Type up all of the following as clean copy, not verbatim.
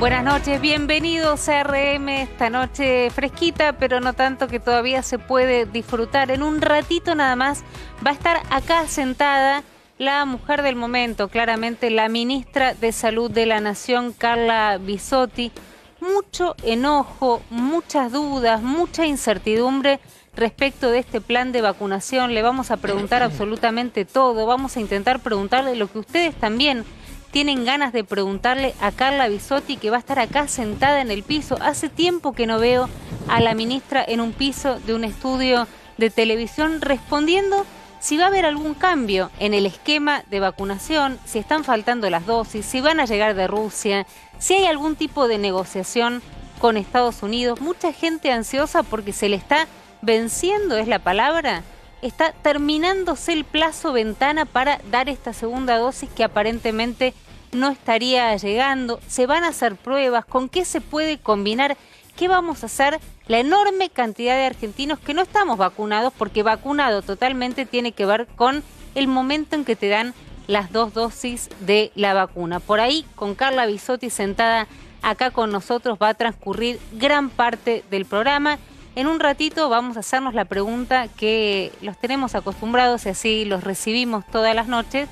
Buenas noches, bienvenidos a RM, esta noche fresquita, pero no tanto, que todavía se puede disfrutar. En un ratito nada más va a estar acá sentada la mujer del momento, claramente la ministra de Salud de la Nación, Carla Bisotti. Mucho enojo, muchas dudas, mucha incertidumbre respecto de este plan de vacunación. Le vamos a preguntar absolutamente todo, vamos a intentar preguntarle lo que ustedes también tienen ganas de preguntarle a Carla Bisotti, que va a estar acá sentada en el piso. Hace tiempo que no veo a la ministra en un piso de un estudio de televisión respondiendo si va a haber algún cambio en el esquema de vacunación, si están faltando las dosis, si van a llegar de Rusia, si hay algún tipo de negociación con Estados Unidos. Mucha gente ansiosa porque se le está venciendo, es la palabra, está terminándose el plazo ventana para dar esta segunda dosis que aparentemente no estaría llegando. Se van a hacer pruebas, ¿con qué se puede combinar? ¿Qué vamos a hacer? La enorme cantidad de argentinos que no estamos vacunados, porque vacunado totalmente tiene que ver con el momento en que te dan las 2 dosis de la vacuna. Por ahí, con Carla Bisotti sentada acá con nosotros, va a transcurrir gran parte del programa. En un ratito vamos a hacernos la pregunta que los tenemos acostumbrados y así los recibimos todas las noches,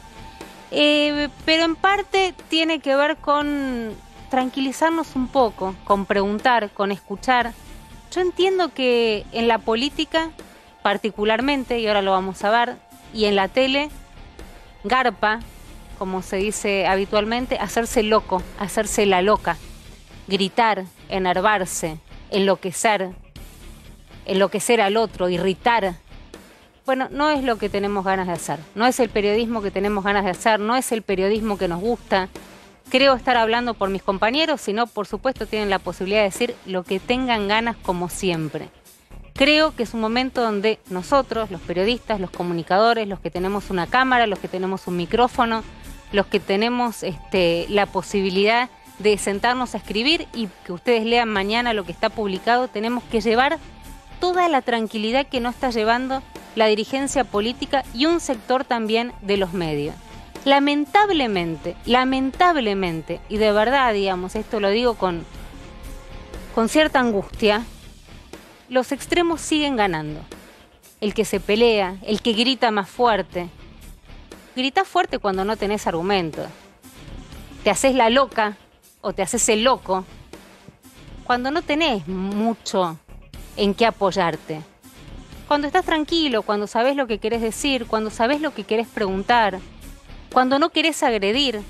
pero en parte tiene que ver con tranquilizarnos un poco, con preguntar, con escuchar. Yo entiendo que en la política, particularmente, y ahora lo vamos a ver, y en la tele, garpa, como se dice habitualmente, hacerse loco, hacerse la loca, gritar, enervarse, enloquecer al otro, irritar. Bueno, no es lo que tenemos ganas de hacer, no es el periodismo que tenemos ganas de hacer, no es el periodismo que nos gusta. Creo estar hablando por mis compañeros, si no, por supuesto, tienen la posibilidad de decir lo que tengan ganas como siempre. Creo que es un momento donde nosotros, los periodistas, los comunicadores, los que tenemos una cámara, los que tenemos un micrófono, los que tenemos la posibilidad de sentarnos a escribir y que ustedes lean mañana lo que está publicado, tenemos que llevar toda la tranquilidad que no está llevando la dirigencia política y un sector también de los medios. Lamentablemente, y de verdad, digamos, esto lo digo con cierta angustia, los extremos siguen ganando. El que se pelea, el que grita más fuerte. Grita fuerte cuando no tenés argumentos. Te haces la loca o te haces el loco cuando no tenés mucho en qué apoyarte. Cuando estás tranquilo, cuando sabés lo que querés decir, cuando sabés lo que querés preguntar, cuando no querés agredir,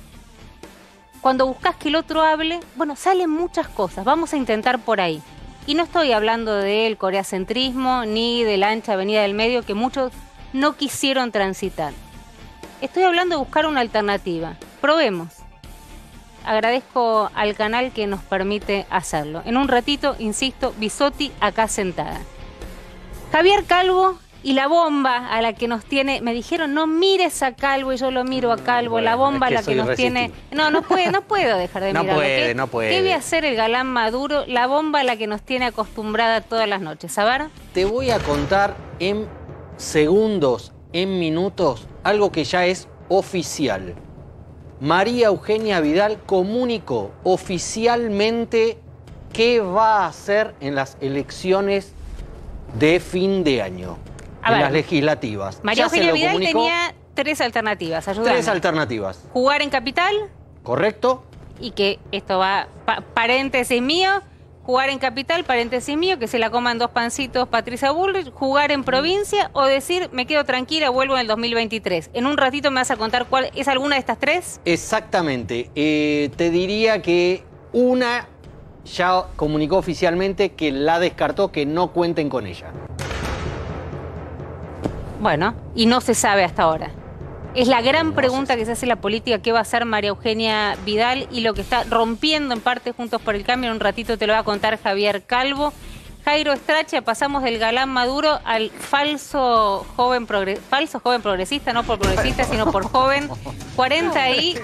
cuando buscas que el otro hable, bueno, salen muchas cosas. Vamos a intentar por ahí. Y no estoy hablando del coreacentrismo ni de la ancha avenida del medio que muchos no quisieron transitar. Estoy hablando de buscar una alternativa. Probemos. Agradezco al canal que nos permite hacerlo. En un ratito, insisto, Bisotti acá sentada. Javier Calvo y la bomba a la que nos tiene... Me dijeron, no mires a Calvo, y yo lo miro a Calvo. Bueno, la bomba a la que nos tiene... No puedo dejar de mirarlo. No puede. ¿Qué voy a hacer el galán Maduro? La bomba a la que nos tiene acostumbrada todas las noches. A ver. Te voy a contar en segundos, en minutos, algo que ya es oficial. María Eugenia Vidal comunicó oficialmente qué va a hacer en las elecciones de fin de año, en las legislativas. María Eugenia Vidal tenía 3 alternativas, ayúdame. 3 alternativas. Jugar en Capital. Correcto. Y que esto va, paréntesis mío, jugar en Capital, paréntesis mío, que se la coman 2 pancitos Patricia Bullrich, jugar en provincia o decir, me quedo tranquila, vuelvo en el 2023. En un ratito me vas a contar cuál es alguna de estas 3. Exactamente. Te diría que una ya comunicó oficialmente que la descartó, que no cuenten con ella. Bueno, y no se sabe hasta ahora. Es la gran pregunta que se hace en la política, ¿qué va a hacer María Eugenia Vidal? Y lo que está rompiendo en parte Juntos por el Cambio, en un ratito te lo va a contar Javier Calvo. Jairo Strache, pasamos del galán Maduro al falso joven progresista, no por progresista, sino por joven. 40 y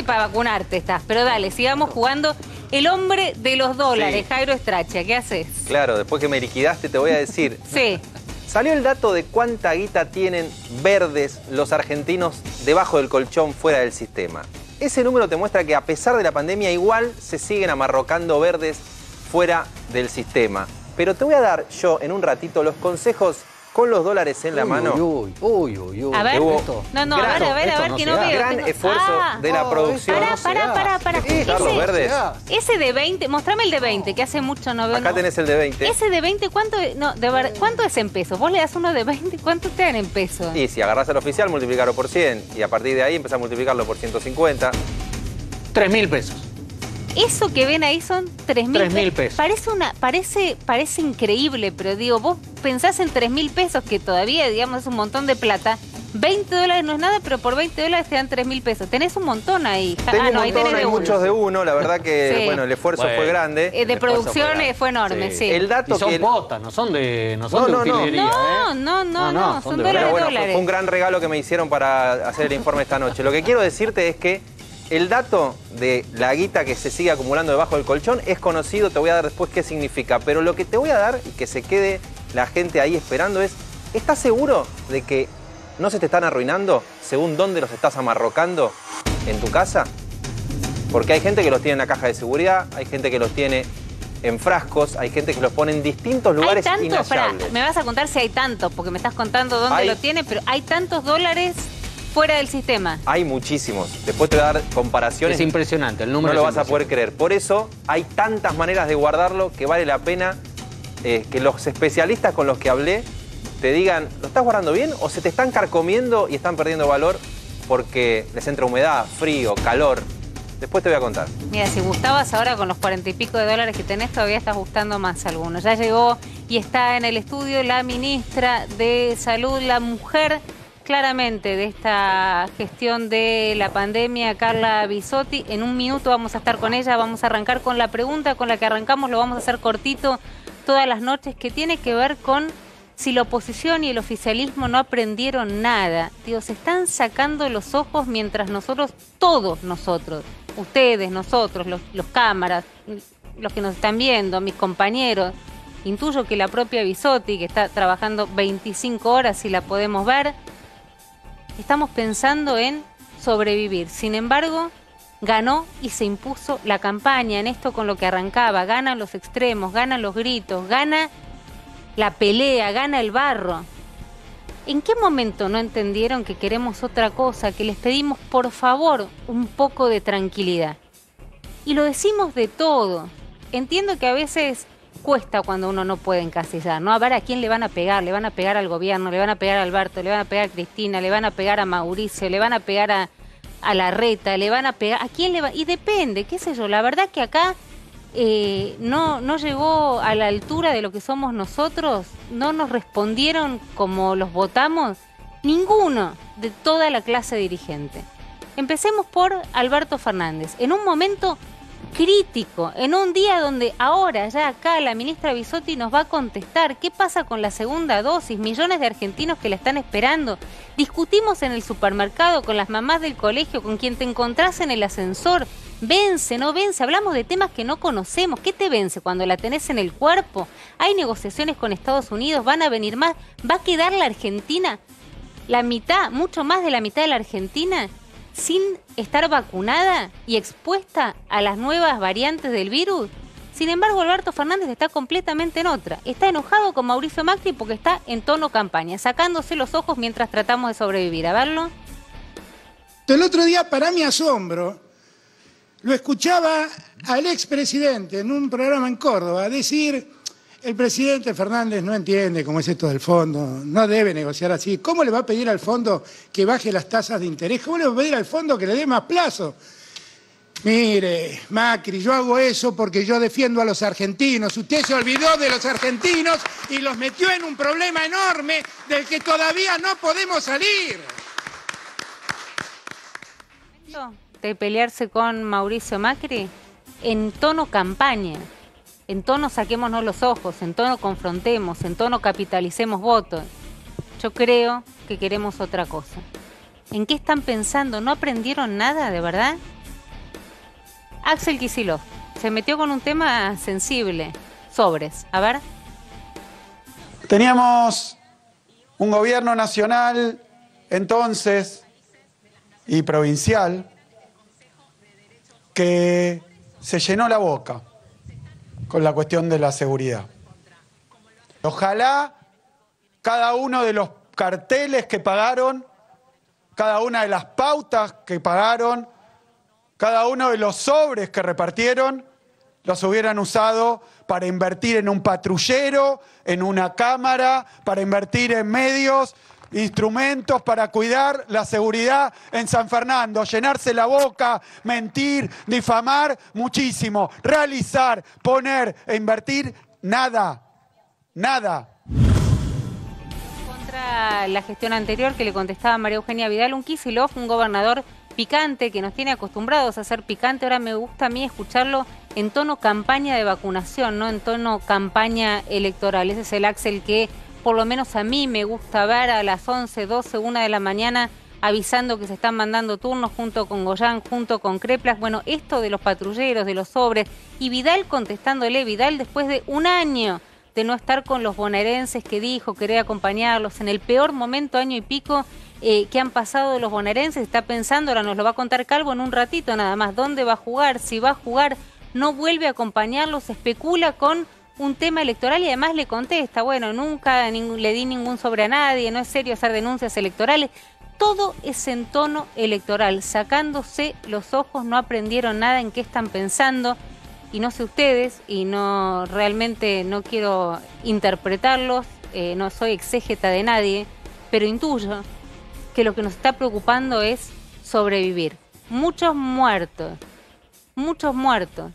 para vacunarte estás. Pero dale, sigamos jugando. El hombre de los dólares, sí. Jairo Strache, ¿qué haces? Claro, después que me liquidaste te voy a decir. Sí. Salió el dato de cuánta guita tienen verdes los argentinos debajo del colchón fuera del sistema. ese número te muestra que a pesar de la pandemia igual se siguen amarrocando verdes fuera del sistema. Pero te voy a dar yo en un ratito los consejos con los dólares en la mano. Uy. A ver, Esto, no, a ver, que no veo. Gran esfuerzo de la producción. Para. Carlos Verdes. Ese de 20, mostrame el de 20, que hace mucho no veo. Acá tenés el de 20. Ese de 20, ¿cuánto es? No, de verdad, ¿cuánto es en pesos? Vos le das uno de 20, ¿cuánto te dan en pesos? Y si agarrás al oficial, multiplicarlo por 100. Y a partir de ahí empezás a multiplicarlo por 150. 3.000 pesos. Eso que ven ahí son 3.000 pesos. Parece increíble, pero digo, vos pensás en 3.000 pesos, que todavía, digamos, es un montón de plata. 20 dólares no es nada, pero por 20 dólares te dan 3.000 pesos. Tenés un montón ahí. Tengo un ahí montón, tenés de hay uno. muchos de uno. La verdad que, Sí. bueno, el esfuerzo fue grande. De producción fue enorme, sí. El dato Y son que... botas, no son de No, utilería, No, son verdad. Pero bueno, dólares. fue un gran regalo que me hicieron para hacer el informe esta noche. Lo que quiero decirte es que el dato de la guita que se sigue acumulando debajo del colchón es conocido, te voy a dar después qué significa. Pero lo que te voy a dar y que se quede la gente ahí esperando es, ¿estás seguro de que no se te están arruinando según dónde los estás amarrocando en tu casa? Porque hay gente que los tiene en la caja de seguridad, hay gente que los tiene en frascos, hay gente que los pone en distintos lugares inhallables. Me vas a contar si hay tantos, porque me estás contando dónde lo tiene, pero hay tantos dólares fuera del sistema. Hay muchísimos. Después te voy a dar comparaciones. Es impresionante, el número no lo es vas a poder creer. Por eso hay tantas maneras de guardarlo que vale la pena que los especialistas con los que hablé te digan, ¿lo estás guardando bien o se te están carcomiendo y están perdiendo valor porque les entra humedad, frío, calor? Después te voy a contar. Mira, si gustabas ahora con los 40 y pico de dólares que tenés, todavía estás gustando más algunos. Ya llegó y está en el estudio la ministra de Salud, la mujer claramente de esta gestión de la pandemia, Carla Bisotti. En un minuto vamos a estar con ella, vamos a arrancar con la pregunta con la que arrancamos, lo vamos a hacer cortito todas las noches, que tiene que ver con si la oposición y el oficialismo no aprendieron nada. Digo, se están sacando los ojos mientras nosotros, todos nosotros, ustedes, nosotros, los cámaras, los que nos están viendo, mis compañeros, intuyo que la propia Bisotti, que está trabajando 25 horas, si la podemos ver, estamos pensando en sobrevivir. Sin embargo, ganó y se impuso la campaña en esto con lo que arrancaba. Ganan los extremos, ganan los gritos, gana la pelea, gana el barro. ¿En qué momento no entendieron que queremos otra cosa, que les pedimos por favor un poco de tranquilidad? Y lo decimos de todo. Entiendo que a veces cuesta cuando uno no puede encasillar, ¿no? A ver a quién le van a pegar al gobierno, le van a pegar a Alberto, le van a pegar a Cristina, le van a pegar a Mauricio, le van a pegar a Larreta, le van a pegar, ¿a quién le va? Y depende, qué sé yo, la verdad que acá no llegó a la altura de lo que somos nosotros, no nos respondieron como los votamos, ninguno de toda la clase dirigente. Empecemos por Alberto Fernández, en un momento crítico, en un día donde ahora ya acá la ministra Bisotti nos va a contestar qué pasa con la segunda dosis, millones de argentinos que la están esperando. Discutimos en el supermercado con las mamás del colegio, con quien te encontrás en el ascensor, vence, no vence, hablamos de temas que no conocemos. ¿Qué te vence cuando la tenés en el cuerpo? Hay negociaciones con Estados Unidos, van a venir más, va a quedar la Argentina, la mitad, mucho más de la mitad de la Argentina, sin estar vacunada y expuesta a las nuevas variantes del virus. Sin embargo, Alberto Fernández está completamente en otra. Está enojado con Mauricio Macri porque está en tono campaña, sacándose los ojos mientras tratamos de sobrevivir. A verlo. El otro día, para mi asombro, lo escuchaba al expresidente en un programa en Córdoba decir: el presidente Fernández no entiende cómo es esto del fondo, no debe negociar así. ¿Cómo le va a pedir al fondo que baje las tasas de interés? ¿Cómo le va a pedir al fondo que le dé más plazo? Mire, Macri, yo hago eso porque yo defiendo a los argentinos. Usted se olvidó de los argentinos y los metió en un problema enorme del que todavía no podemos salir. De pelearse con Mauricio Macri en tono campaña. En tono saquémonos los ojos, en tono confrontemos, en tono capitalicemos votos. Yo creo que queremos otra cosa. ¿En qué están pensando? ¿No aprendieron nada, de verdad? Axel Kicillof se metió con un tema sensible. Sobres. A ver. Teníamos un gobierno nacional entonces y provincial que se llenó la boca con la cuestión de la seguridad. Ojalá cada uno de los carteles que pagaron, cada una de las pautas que pagaron, cada uno de los sobres que repartieron, los hubieran usado para invertir en un patrullero, en una cámara, para invertir en medios, instrumentos para cuidar la seguridad en San Fernando, llenarse la boca, mentir, difamar, muchísimo, realizar, poner e invertir, nada, nada. Contra la gestión anterior que le contestaba María Eugenia Vidal, un Kicillof, un gobernador picante que nos tiene acostumbrados a ser picante. Ahora me gusta a mí escucharlo en tono campaña de vacunación, no en tono campaña electoral. Ese es el Axel que por lo menos a mí me gusta ver a las 11, 12, 1 de la mañana avisando que se están mandando turnos junto con Goyán, junto con Creplas. Bueno, esto de los patrulleros, de los sobres, y Vidal contestándole, Vidal después de un año de no estar con los bonaerenses, que dijo querer acompañarlos en el peor momento, año y pico, que han pasado los bonaerenses, está pensando, ahora nos lo va a contar Calvo en un ratito nada más, dónde va a jugar, si va a jugar, no vuelve a acompañarlos, especula con un tema electoral y además le contesta, bueno, nunca le di ningún sobre a nadie, no es serio hacer denuncias electorales. Todo es en tono electoral, sacándose los ojos, no aprendieron nada en qué están pensando. Y no sé ustedes, y no realmente no quiero interpretarlos, no soy exégeta de nadie, pero intuyo que lo que nos está preocupando es sobrevivir. Muchos muertos, muchos muertos.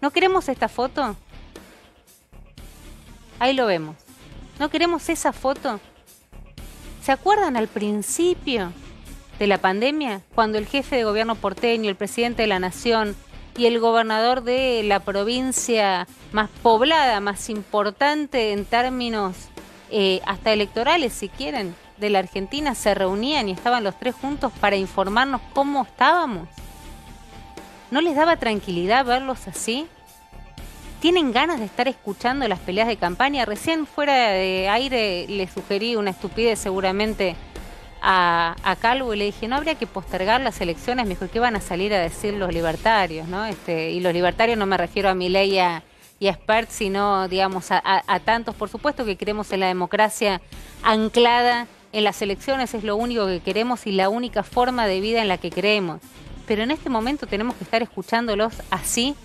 ¿No queremos esta foto? Ahí lo vemos. ¿No queremos esa foto? ¿Se acuerdan al principio de la pandemia, cuando el jefe de gobierno porteño, el presidente de la Nación y el gobernador de la provincia más poblada, más importante en términos hasta electorales, si quieren, de la Argentina, se reunían y estaban los tres juntos para informarnos cómo estábamos? ¿No les daba tranquilidad verlos así? ¿Tienen ganas de estar escuchando las peleas de campaña? Recién fuera de aire le sugerí una estupidez seguramente a Calvo y le dije, ¿no habría que postergar las elecciones? Me dijo, ¿qué van a salir a decir los libertarios? ¿No? Y los libertarios no me refiero a Milei y a Spert, sino, digamos, a tantos. Por supuesto que queremos en la democracia anclada en las elecciones, es lo único que queremos y la única forma de vida en la que creemos. Pero en este momento tenemos que estar escuchándolos así.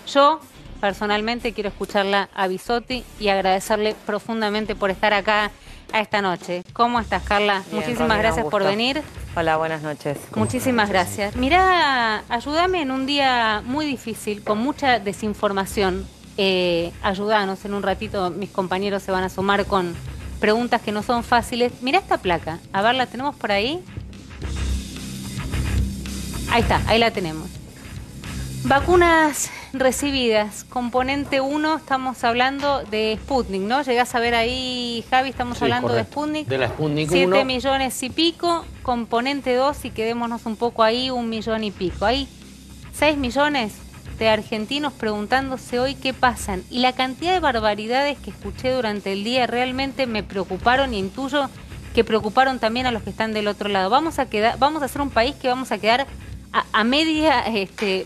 Yo personalmente quiero escucharla a Bisotti y agradecerle profundamente por estar acá a esta noche. ¿Cómo estás, Carla? Bien, muchísimas Romina, gracias por venir. Hola, buenas noches. Muchísimas gracias. Mirá, ayúdame en un día muy difícil, con mucha desinformación. Ayúdanos en un ratito, mis compañeros se van a sumar con preguntas que no son fáciles. Mirá esta placa, a ver, ¿la tenemos por ahí? Ahí está, ahí la tenemos. Vacunas recibidas, componente 1, estamos hablando de Sputnik, ¿no? ¿Llegás a ver ahí, Javi? Estamos hablando correcto. de Sputnik. De la Sputnik 7 1. millones y pico, componente 2, y quedémonos un poco ahí, 1 millón y pico. Hay 6 millones de argentinos preguntándose hoy qué pasan. Y la cantidad de barbaridades que escuché durante el día realmente me preocuparon y intuyo que preocuparon también a los que están del otro lado. Vamos a ser un país que vamos a quedar a media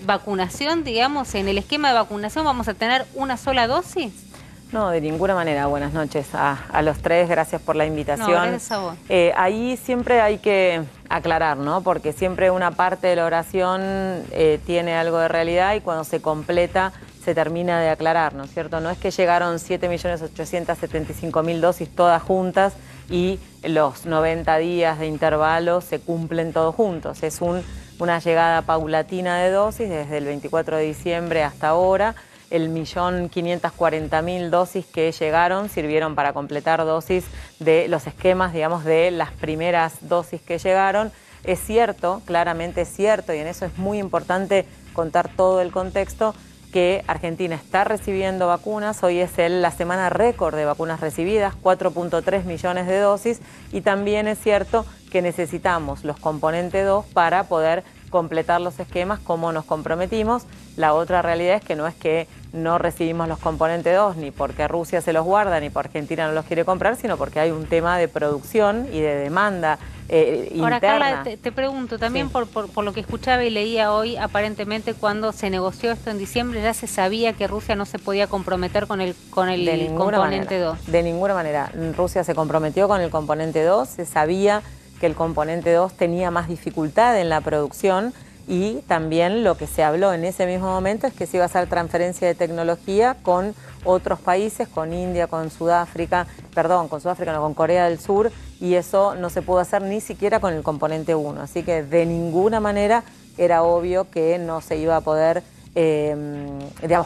vacunación, digamos, en el esquema de vacunación. ¿Vamos a tener una sola dosis? No, de ninguna manera. Buenas noches a los tres, gracias por la invitación. No, gracias a vos. Ahí siempre hay que aclarar, ¿no? Porque siempre una parte de la oración tiene algo de realidad y cuando se completa se termina de aclarar, ¿no es cierto? No es que llegaron 7.875.000 dosis todas juntas y los 90 días de intervalo se cumplen todos juntos. Es una llegada paulatina de dosis desde el 24 de diciembre hasta ahora. El 1.540.000 dosis que llegaron sirvieron para completar dosis de los esquemas, digamos, de las primeras dosis que llegaron. Es cierto, claramente es cierto, y en eso es muy importante contar todo el contexto, que Argentina está recibiendo vacunas. Hoy es la semana récord de vacunas recibidas, 4.3 millones de dosis, y también es cierto que necesitamos los componentes 2 para poder completar los esquemas como nos comprometimos. La otra realidad es que no es que no recibimos los componentes 2 ni porque Rusia se los guarda ni porque Argentina no los quiere comprar, sino porque hay un tema de producción y de demanda Ahora, interna. Carla, te pregunto, también Sí. por lo que escuchaba y leía hoy, aparentemente cuando se negoció esto en diciembre ya se sabía que Rusia no se podía comprometer con el De ninguna componente manera. 2. De ninguna manera. Rusia se comprometió con el componente 2, se sabía que el componente 2 tenía más dificultad en la producción y también lo que se habló en ese mismo momento es que se iba a hacer transferencia de tecnología con otros países, con India, con Sudáfrica, no, con Corea del Sur, y eso no se pudo hacer ni siquiera con el componente 1. Así que de ninguna manera era obvio que no se iba a poder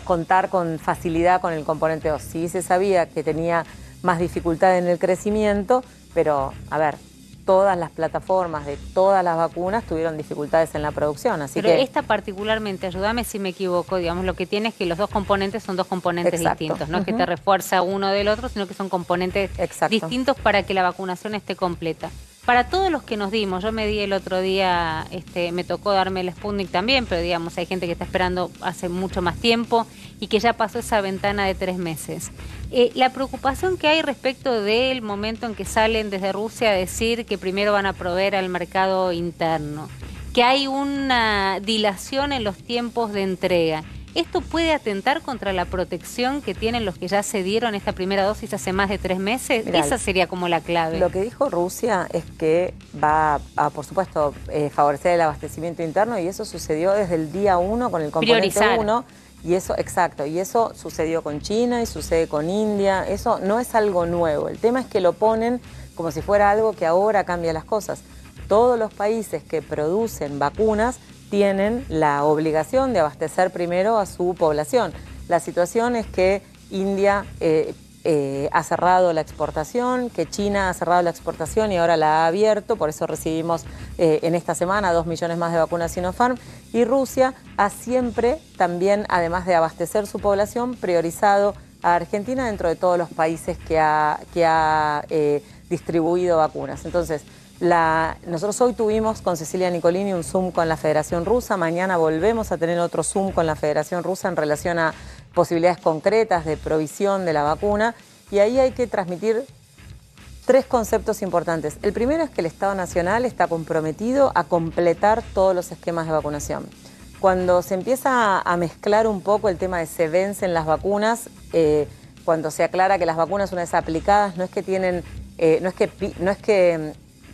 contar con facilidad con el componente 2. Sí se sabía que tenía más dificultad en el crecimiento, pero a ver, todas las plataformas de todas las vacunas tuvieron dificultades en la producción, así Pero que... esta particularmente, ayúdame si me equivoco, digamos, lo que tiene es que los dos componentes son dos componentes Exacto. distintos, no es que te refuerza uno del otro, sino que son componentes Exacto. distintos para que la vacunación esté completa. Para todos los que nos dimos, yo me di el otro día, me tocó darme el Sputnik también, pero digamos, hay gente que está esperando hace mucho más tiempo y que ya pasó esa ventana de 3 meses. La preocupación que hay respecto del momento en que salen desde Rusia a decir que primero van a proveer al mercado interno, que hay una dilación en los tiempos de entrega. ¿Esto puede atentar contra la protección que tienen los que ya se dieron esta primera dosis hace más de 3 meses? Mirá, esa sería como la clave. Lo que dijo Rusia es que va a, por supuesto, favorecer el abastecimiento interno, y eso sucedió desde el día 1 con el componente Priorizar. 1. Y eso, exacto, y eso sucedió con China y sucede con India. Eso no es algo nuevo. El tema es que lo ponen como si fuera algo que ahora cambia las cosas. Todos los países que producen vacunas tienen la obligación de abastecer primero a su población. La situación es que India ha cerrado la exportación, que China ha cerrado la exportación y ahora la ha abierto, por eso recibimos en esta semana 2 millones más de vacunas Sinopharm, y Rusia ha siempre también, además de abastecer su población, priorizado a Argentina dentro de todos los países que ha distribuido vacunas. Entonces, nosotros hoy tuvimos con Cecilia Nicolini un Zoom con la Federación Rusa, mañana volvemos a tener otro Zoom con la Federación Rusa en relación a posibilidades concretas de provisión de la vacuna, y ahí hay que transmitir 3 conceptos importantes. El primero es que el Estado Nacional está comprometido a completar todos los esquemas de vacunación. Cuando se empieza a mezclar un poco el tema de se vencen las vacunas, cuando se aclara que las vacunas una vez aplicadas no es que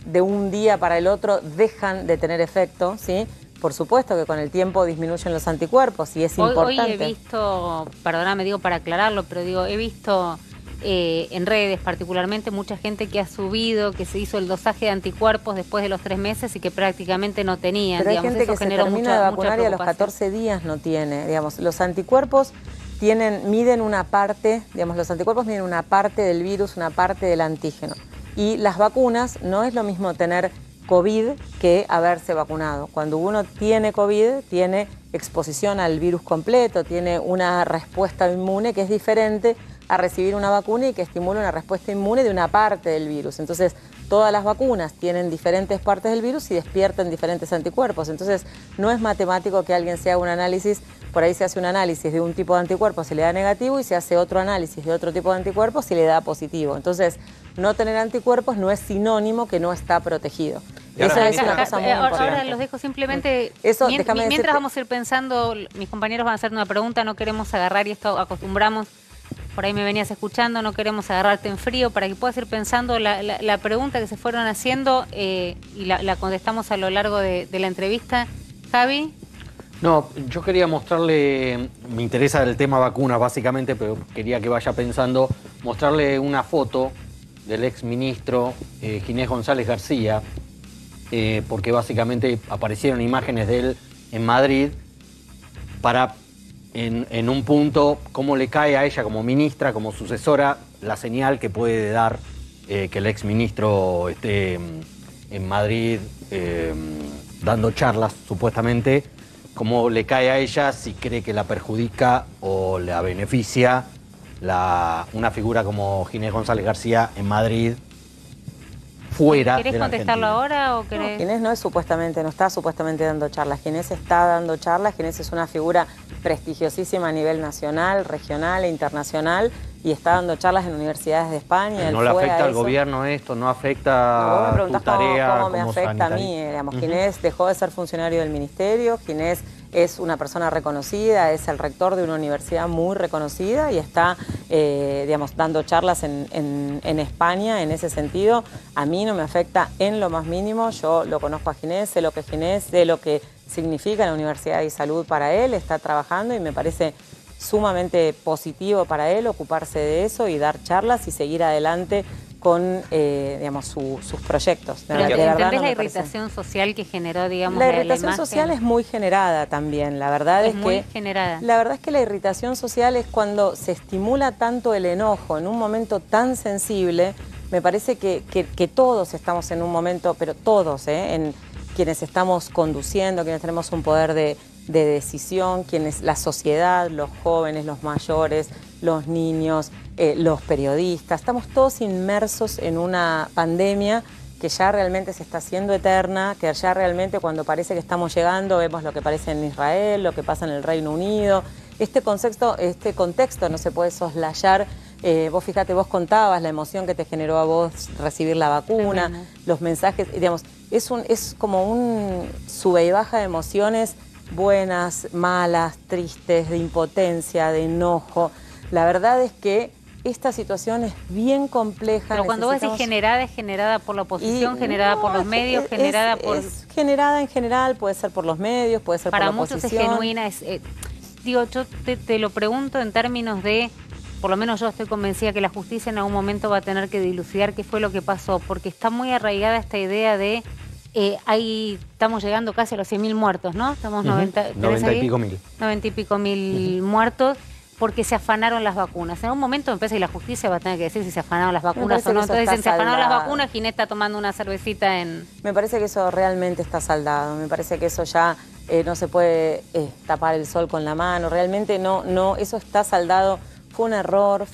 de un día para el otro dejan de tener efecto, ¿sí? Por supuesto que con el tiempo disminuyen los anticuerpos y es importante. Hoy he visto, perdóname, digo para aclararlo, pero digo, he visto en redes particularmente mucha gente que ha subido, que se hizo el dosaje de anticuerpos después de los 3 meses y que prácticamente no tenían. Pero hay digamos, gente eso que se generó termina de vacunar y a los preocupación. 14 días no tiene. Digamos, los anticuerpos miden una parte, digamos, los anticuerpos miden una parte del virus, una parte del antígeno. Y las vacunas no es lo mismo tener COVID que haberse vacunado. Cuando uno tiene COVID, tiene exposición al virus completo, tiene una respuesta inmune que es diferente a recibir una vacuna y que estimula una respuesta inmune de una parte del virus. Entonces, todas las vacunas tienen diferentes partes del virus y despiertan diferentes anticuerpos. Entonces, no es matemático que alguien se haga un análisis, por ahí se hace un análisis de un tipo de anticuerpos y le da negativo, y se hace otro análisis de otro tipo de anticuerpos y le da positivo. Entonces, no tener anticuerpos no es sinónimo que no está protegido. Esa es una cosa muy importante. Ahora los dejo simplemente, Eso, mientras vamos a ir pensando, mis compañeros van a hacer una pregunta, no queremos agarrar, y esto acostumbramos, por ahí me venías escuchando, no queremos agarrarte en frío, para que puedas ir pensando la pregunta que se fueron haciendo y la contestamos a lo largo de la entrevista. Javi. No, yo quería mostrarle, me interesa el tema vacunas básicamente, pero quería que vaya pensando, mostrarle una foto del exministro Ginés González García, porque básicamente aparecieron imágenes de él en Madrid para, en un punto, cómo le cae a ella como ministra, como sucesora, la señal que puede dar que el exministro esté en Madrid dando charlas, supuestamente, cómo le cae a ella, si cree que la perjudica o la beneficia una figura como Ginés González García en Madrid, fuera ¿Querés de la contestarlo Argentina. ahora o querés...? Ginés no está supuestamente dando charlas. Ginés está dando charlas. Ginés es una figura prestigiosísima a nivel nacional, regional e internacional y está dando charlas en universidades de España. No le afecta al gobierno esto, no Vos me afecta tu preguntás tarea cómo me como afecta a sanitario. mí. Digamos, Ginés dejó de ser funcionario del ministerio. Ginés es una persona reconocida, es el rector de una universidad muy reconocida y está, digamos, dando charlas en España en ese sentido. A mí no me afecta en lo más mínimo. Yo lo conozco a Ginés, sé lo que es Ginés, sé lo que significa la Universidad de Salud para él, está trabajando y me parece sumamente positivo para él ocuparse de eso y dar charlas y seguir adelante con, digamos, sus proyectos. Pero ¿entendés la irritación social que generó, digamos, la irritación imagen? social es muy generada también, la verdad es muy que... generada. La verdad es que la irritación social es cuando se estimula tanto el enojo en un momento tan sensible. Me parece que todos estamos en un momento, pero todos, en quienes estamos conduciendo, quienes tenemos un poder de decisión, quienes, la sociedad, los jóvenes, los mayores, los niños, los periodistas, estamos todos inmersos en una pandemia que ya realmente se está haciendo eterna, que ya realmente cuando parece que estamos llegando vemos lo que parece en Israel, lo que pasa en el Reino Unido. Este contexto no se puede soslayar. Vos fíjate, vos contabas la emoción que te generó a vos recibir la vacuna, los mensajes, digamos, es como un sube y baja de emociones buenas, malas, tristes, de impotencia, de enojo. La verdad es que esta situación es bien compleja. Pero cuando vos decís generada, ¿es generada por la oposición, generada por los medios, generada por...? Es generada en general, puede ser por los medios, puede ser por la oposición. Para muchos es genuina. Digo, yo te lo pregunto en términos de... Por lo menos yo estoy convencida que la justicia en algún momento va a tener que dilucidar qué fue lo que pasó, porque está muy arraigada esta idea de... estamos llegando casi a los 100.000 muertos, ¿no? Estamos 90 y pico mil. 90 y pico mil muertos porque se afanaron las vacunas. En un momento me parece que la justicia va a tener que decir si se afanaron las vacunas o no. Entonces dicen, se afanaron las vacunas, Ginés está tomando una cervecita en... Me parece que eso realmente está saldado. Me parece que eso ya no se puede tapar el sol con la mano. Realmente no, eso está saldado. Fue un error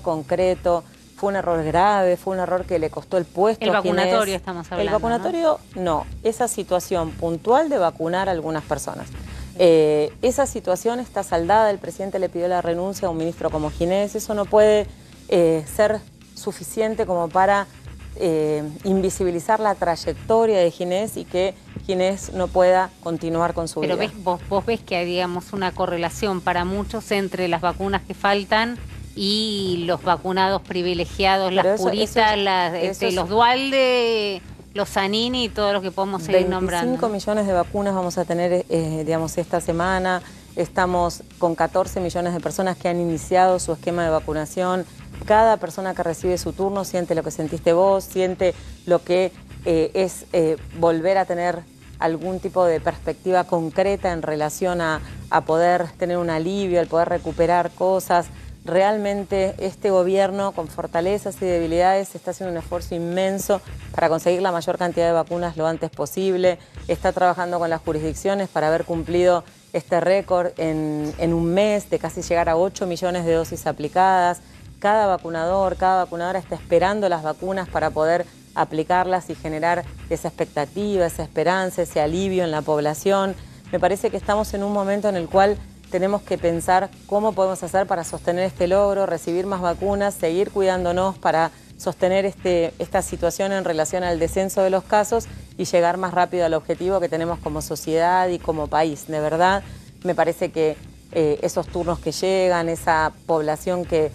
concreto. Fue un error grave, fue un error que le costó el puesto. El a Ginés. vacunatorio estamos hablando. El vacunatorio no, esa situación puntual de vacunar a algunas personas. Esa situación está saldada, el presidente le pidió la renuncia a un ministro como Ginés, eso no puede ser suficiente como para invisibilizar la trayectoria de Ginés y que Ginés no pueda continuar con su vida. Pero vos ves que hay, digamos, una correlación para muchos entre las vacunas que faltan y los vacunados privilegiados, pero las puritas, los Dualde, los Zanini y todo lo que podemos seguir nombrando. 25 millones de vacunas vamos a tener, digamos, esta semana. Estamos con 14 millones de personas que han iniciado su esquema de vacunación. Cada persona que recibe su turno siente lo que sentiste vos, siente lo que es volver a tener algún tipo de perspectiva concreta en relación a poder tener un alivio, al poder recuperar cosas. Realmente este gobierno, con fortalezas y debilidades, está haciendo un esfuerzo inmenso para conseguir la mayor cantidad de vacunas lo antes posible. Está trabajando con las jurisdicciones para haber cumplido este récord en un mes de casi llegar a 8 millones de dosis aplicadas. Cada vacunadora está esperando las vacunas para poder aplicarlas y generar esa expectativa, esa esperanza, ese alivio en la población. Me parece que estamos en un momento en el cual tenemos que pensar cómo podemos hacer para sostener este logro, recibir más vacunas, seguir cuidándonos para sostener esta situación en relación al descenso de los casos y llegar más rápido al objetivo que tenemos como sociedad y como país. De verdad, me parece que esos turnos que llegan, esa población que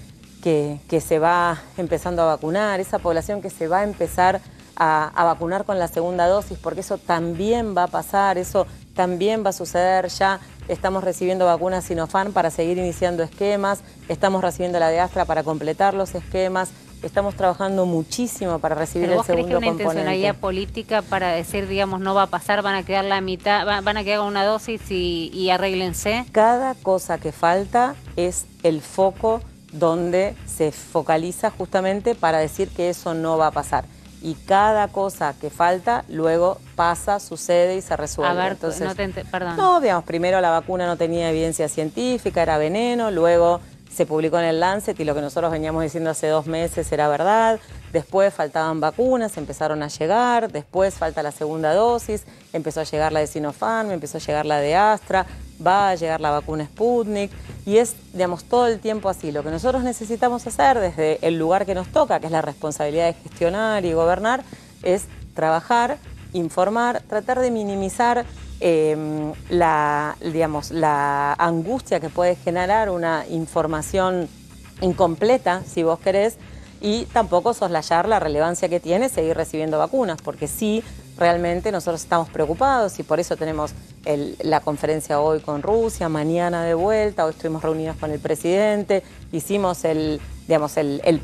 se va empezando a vacunar, esa población que se va a empezar a vacunar con la segunda dosis, porque eso también va a pasar, eso también va a suceder. Ya estamos recibiendo vacunas Sinopharm para seguir iniciando esquemas, estamos recibiendo la de Astra para completar los esquemas, estamos trabajando muchísimo para recibir el segundo componente. ¿Pero vos crees que una intencionalidad política para decir, digamos, no va a pasar, van a quedar la mitad, van a quedar con una dosis y arréglense? Cada cosa que falta es el foco donde se focaliza justamente para decir que eso no va a pasar. Y cada cosa que falta luego pasa, sucede y se resuelve. A ver, entonces, perdón. No, digamos, primero la vacuna no tenía evidencia científica, era veneno, luego se publicó en el Lancet y lo que nosotros veníamos diciendo hace 2 meses era verdad, después faltaban vacunas, empezaron a llegar, después falta la segunda dosis, empezó a llegar la de Sinopharm, empezó a llegar la de Astra, va a llegar la vacuna Sputnik, y es, digamos, todo el tiempo así. Lo que nosotros necesitamos hacer desde el lugar que nos toca, que es la responsabilidad de gestionar y gobernar, es trabajar, informar, tratar de minimizar la angustia que puede generar una información incompleta, si vos querés, y tampoco soslayar la relevancia que tiene seguir recibiendo vacunas, porque sí, realmente nosotros estamos preocupados y por eso tenemos la conferencia hoy con Rusia, mañana de vuelta, hoy estuvimos reunidos con el presidente, hicimos el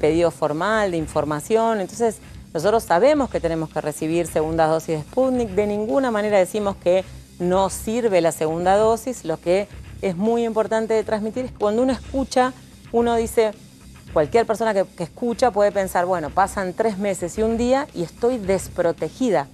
pedido formal de información. Entonces nosotros sabemos que tenemos que recibir segundas dosis de Sputnik, de ninguna manera decimos que no sirve la segunda dosis. Lo que es muy importante de transmitir es que cuando uno escucha, uno dice, cualquier persona que escucha puede pensar, bueno, pasan 3 meses y un día y estoy desprotegida.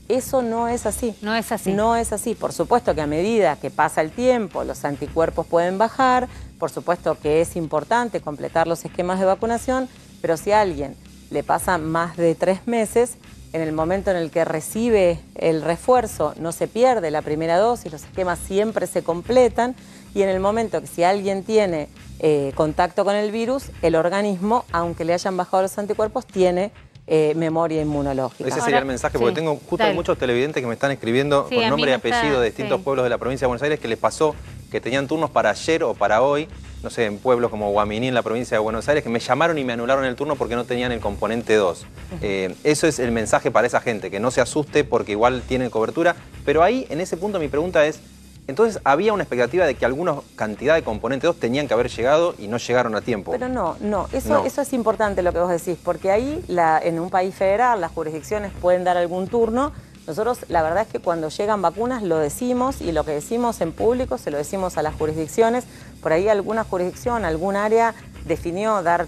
Eso no es así. No es así. No es así. Por supuesto que a medida que pasa el tiempo, los anticuerpos pueden bajar, por supuesto que es importante completar los esquemas de vacunación, pero si a alguien le pasa más de 3 meses, en el momento en el que recibe el refuerzo no se pierde la primera dosis, los esquemas siempre se completan, y en el momento que si alguien tiene contacto con el virus, el organismo, aunque le hayan bajado los anticuerpos, tiene memoria inmunológica. Ese sería el mensaje, porque tengo justo hay muchos televidentes que me están escribiendo con nombre y apellido de distintos pueblos de la provincia de Buenos Aires que les pasó que tenían turnos para ayer o para hoy, no sé, en pueblos como Guaminí, en la provincia de Buenos Aires, que me llamaron y me anularon el turno porque no tenían el componente 2. Eso es el mensaje para esa gente, que no se asuste porque igual tienen cobertura. Pero ahí, en ese punto, mi pregunta es, entonces había una expectativa de que alguna cantidad de componente 2 tenían que haber llegado y no llegaron a tiempo. Pero eso es importante lo que vos decís, porque ahí en un país federal las jurisdicciones pueden dar algún turno. Nosotros la verdad es que cuando llegan vacunas lo decimos, y lo que decimos en público se lo decimos a las jurisdicciones. Por ahí alguna jurisdicción, algún área definió dar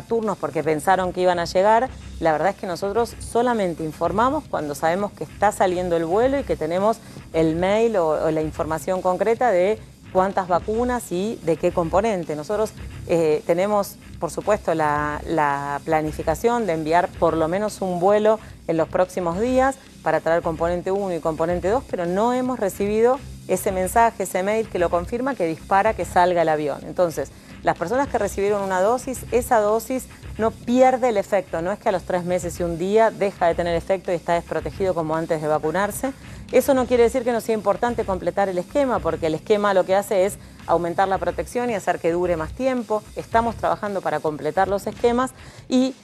turnos porque pensaron que iban a llegar. La verdad es que nosotros solamente informamos cuando sabemos que está saliendo el vuelo y que tenemos el mail o la información concreta de cuántas vacunas y de qué componente. Nosotros tenemos, por supuesto, la planificación de enviar por lo menos un vuelo en los próximos días para traer componente 1 y componente 2, pero no hemos recibido ese mensaje, ese mail que lo confirma, que dispara que salga el avión. Entonces, las personas que recibieron una dosis, esa dosis no pierde el efecto, no es que a los 3 meses y un día deja de tener efecto y está desprotegido como antes de vacunarse. Eso no quiere decir que no sea importante completar el esquema, porque el esquema lo que hace es aumentar la protección y hacer que dure más tiempo. Estamos trabajando para completar los esquemas y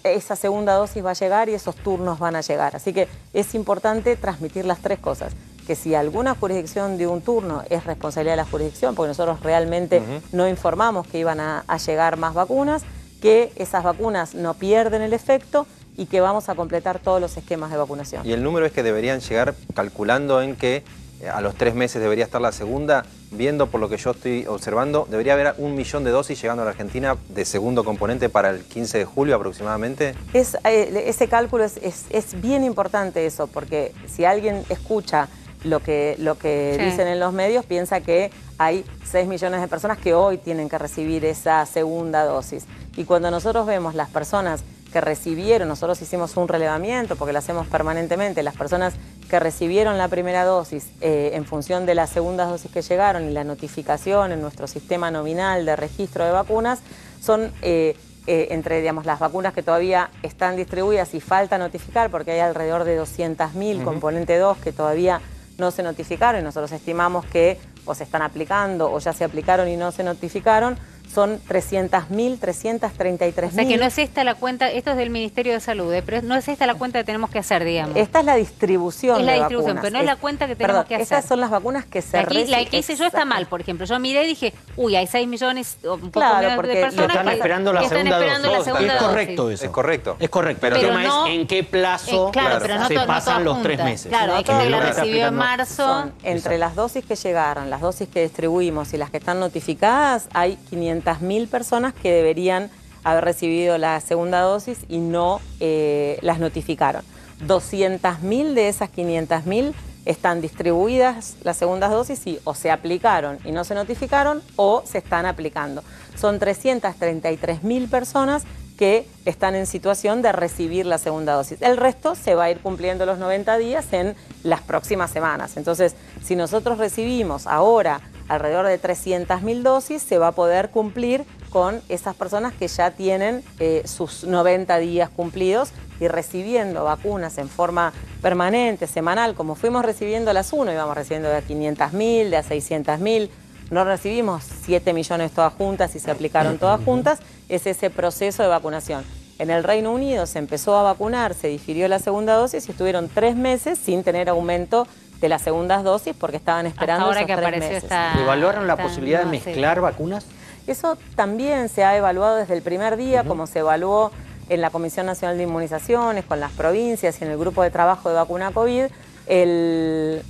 esa segunda dosis va a llegar y esos turnos van a llegar. Así que es importante transmitir las 3 cosas. Que si alguna jurisdicción dio un turno es responsabilidad de la jurisdicción, porque nosotros realmente no informamos que iban a llegar más vacunas, que esas vacunas no pierden el efecto y que vamos a completar todos los esquemas de vacunación. Y el número es que deberían llegar calculando en que a los 3 meses debería estar la segunda, viendo por lo que yo estoy observando, debería haber 1 millón de dosis llegando a la Argentina de segundo componente para el 15 de julio aproximadamente. Ese cálculo es bien importante eso, porque si alguien escucha lo que dicen en los medios, piensa que hay 6 millones de personas que hoy tienen que recibir esa segunda dosis. Y cuando nosotros vemos las personas que recibieron, nosotros hicimos un relevamiento porque lo hacemos permanentemente, las personas que recibieron la primera dosis en función de las segundas dosis que llegaron y la notificación en nuestro sistema nominal de registro de vacunas, son entre las vacunas que todavía están distribuidas y falta notificar, porque hay alrededor de 200.000 componente 2 que todavía no se notificaron, y nosotros estimamos que o se están aplicando o ya se aplicaron y no se notificaron, son 300.000, 333.000. O sea que no es esta la cuenta, esto es del Ministerio de Salud, pero no es esta la cuenta que tenemos que hacer, digamos. Esta es la distribución de vacunas. Es la distribución, vacunas. pero no es la cuenta que tenemos que hacer. Estas son las vacunas que se reciben. La que hice yo está mal, por ejemplo. Yo miré y dije, uy, hay 6 millones o un poco menos de personas que están esperando la segunda dosis. Es correcto eso. Es correcto. Es correcto. Pero el tema es en qué plazo se pasan los 3 meses. Claro, hay gente que la recibió en marzo. Entre las dosis que llegaron, las dosis que distribuimos y las que están notificadas, hay 500.000 personas que deberían haber recibido la segunda dosis y no las notificaron. 200.000 de esas 500.000 están distribuidas las segundas dosis y o se aplicaron y no se notificaron o se están aplicando. Son 333.000 personas que están en situación de recibir la segunda dosis. El resto se va a ir cumpliendo los 90 días en las próximas semanas. Entonces, si nosotros recibimos ahora alrededor de 300.000 dosis, se va a poder cumplir con esas personas que ya tienen sus 90 días cumplidos y recibiendo vacunas en forma permanente, semanal, como fuimos recibiendo las 1, íbamos recibiendo de a 500.000, de a 600.000, no recibimos 7 millones todas juntas y se aplicaron todas juntas, es ese proceso de vacunación. En el Reino Unido se empezó a vacunar, se difirió la segunda dosis y estuvieron 3 meses sin tener aumento de las segundas dosis porque estaban esperando ahora esos que 3 apareció meses. ¿Evaluaron la esta posibilidad de nueva cepa? mezclar vacunas? Eso también se ha evaluado desde el primer día, como se evaluó en la Comisión Nacional de Inmunizaciones, con las provincias y en el grupo de trabajo de vacuna COVID,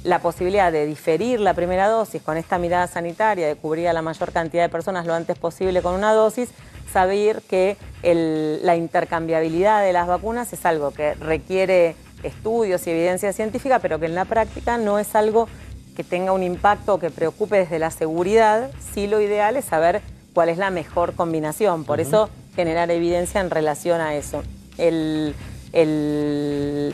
la posibilidad de diferir la primera dosis con esta mirada sanitaria, de cubrir a la mayor cantidad de personas lo antes posible con una dosis, saber que la intercambiabilidad de las vacunas es algo que requiere estudios y evidencia científica, pero que en la práctica no es algo que tenga un impacto o que preocupe desde la seguridad. Sí, lo ideal es saber cuál es la mejor combinación, por eso generar evidencia en relación a eso. El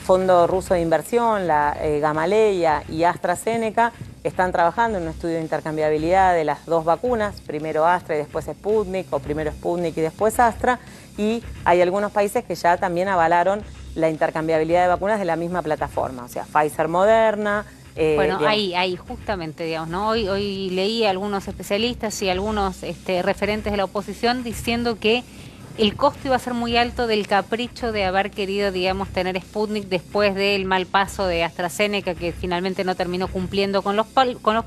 Fondo Ruso de Inversión, la Gamaleya y AstraZeneca están trabajando en un estudio de intercambiabilidad de las dos vacunas, primero Astra y después Sputnik, o primero Sputnik y después Astra, y hay algunos países que ya también avalaron la intercambiabilidad de vacunas de la misma plataforma, o sea, Pfizer, Moderna. Bueno, ahí justamente, digamos, ¿no? Hoy leí a algunos especialistas y algunos referentes de la oposición diciendo que el costo iba a ser muy alto del capricho de haber querido, digamos, tener Sputnik después del mal paso de AstraZeneca, que finalmente no terminó cumpliendo con los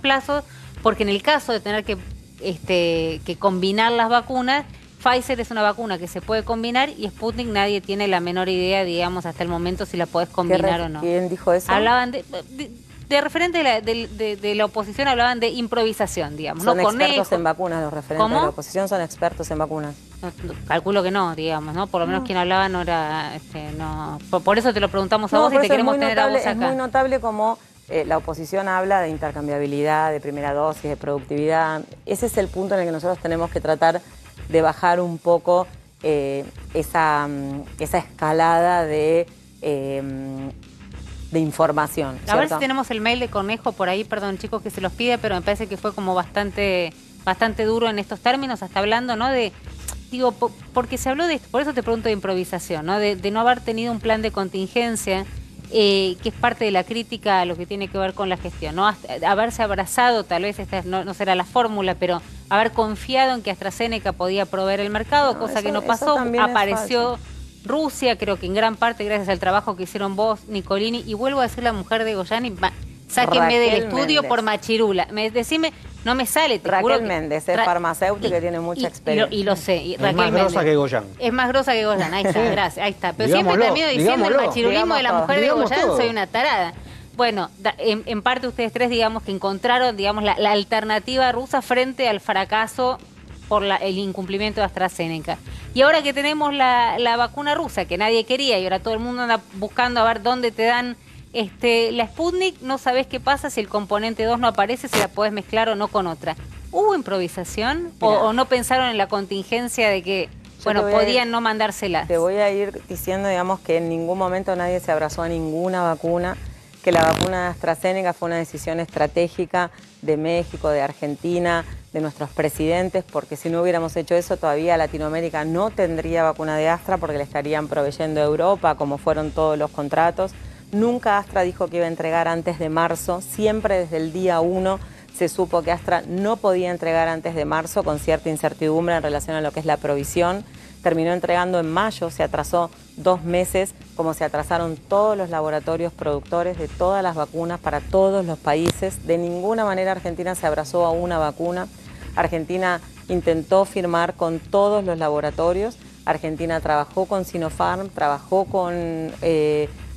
plazos, porque en el caso de tener que combinar las vacunas, Pfizer es una vacuna que se puede combinar y Sputnik nadie tiene la menor idea, digamos, hasta el momento si la podés combinar o no. ¿Quién dijo eso? Hablaban de referentes de la oposición, hablaban de improvisación, digamos. Son ¿no? expertos en vacunas los referentes de la oposición, son expertos en vacunas. No, calculo que no, digamos, ¿no? Por lo menos quien hablaba no era, no. Por eso te lo preguntamos a vos y te queremos tener a vos acá. Es muy notable como la oposición habla de intercambiabilidad, de primera dosis, de productividad. Ese es el punto en el que nosotros tenemos que tratar de bajar un poco esa escalada de información, ¿cierto? A ver si tenemos el mail de Cornejo por ahí, perdón chicos que se los pide, pero me parece que fue como bastante duro en estos términos, hasta hablando, ¿no? Digo, porque se habló de esto, por eso te pregunto de improvisación, ¿no? De no haber tenido un plan de contingencia, que es parte de la crítica a lo que tiene que ver con la gestión, ¿no? Haberse abrazado, tal vez esta no será la fórmula, pero haber confiado en que AstraZeneca podía proveer el mercado, cosa que no pasó, apareció Rusia, creo que en gran parte gracias al trabajo que hicieron vos, Nicolini, y vuelvo a decir la mujer de Goyani, sáquenme del estudio por machirula. Decime, no me sale, te juro Raquel Méndez es farmacéutica y tiene mucha experiencia. Y lo sé. Es más grosa que Goyan. Es más grosa que Goyan, ahí está, gracias, ahí está. Pero siempre termino diciendo el machirulismo de la mujer de Goyan, soy una tarada. Bueno, en parte ustedes tres, digamos, que encontraron, digamos, la alternativa rusa frente al fracaso por el incumplimiento de AstraZeneca. Y ahora que tenemos la vacuna rusa, que nadie quería, y ahora todo el mundo anda buscando a ver dónde te dan la Sputnik, no sabés qué pasa si el componente 2 no aparece, si la podés mezclar o no con otra. ¿Hubo improvisación? ¿O no pensaron en la contingencia de que, bueno, podían no mandárselas? Te voy a ir diciendo, digamos, que en ningún momento nadie se abrazó a ninguna vacuna, que la vacuna de AstraZeneca fue una decisión estratégica de México, de Argentina, de nuestros presidentes, porque si no hubiéramos hecho eso, todavía Latinoamérica no tendría vacuna de Astra porque le estarían proveyendo a Europa, como fueron todos los contratos. Nunca Astra dijo que iba a entregar antes de marzo, siempre desde el día 1 se supo que Astra no podía entregar antes de marzo, con cierta incertidumbre en relación a lo que es la provisión. Terminó entregando en mayo, se atrasó 2 meses, como se atrasaron todos los laboratorios productores de todas las vacunas para todos los países. De ninguna manera Argentina se abrazó a una vacuna. Argentina intentó firmar con todos los laboratorios. Argentina trabajó con Sinopharm, trabajó con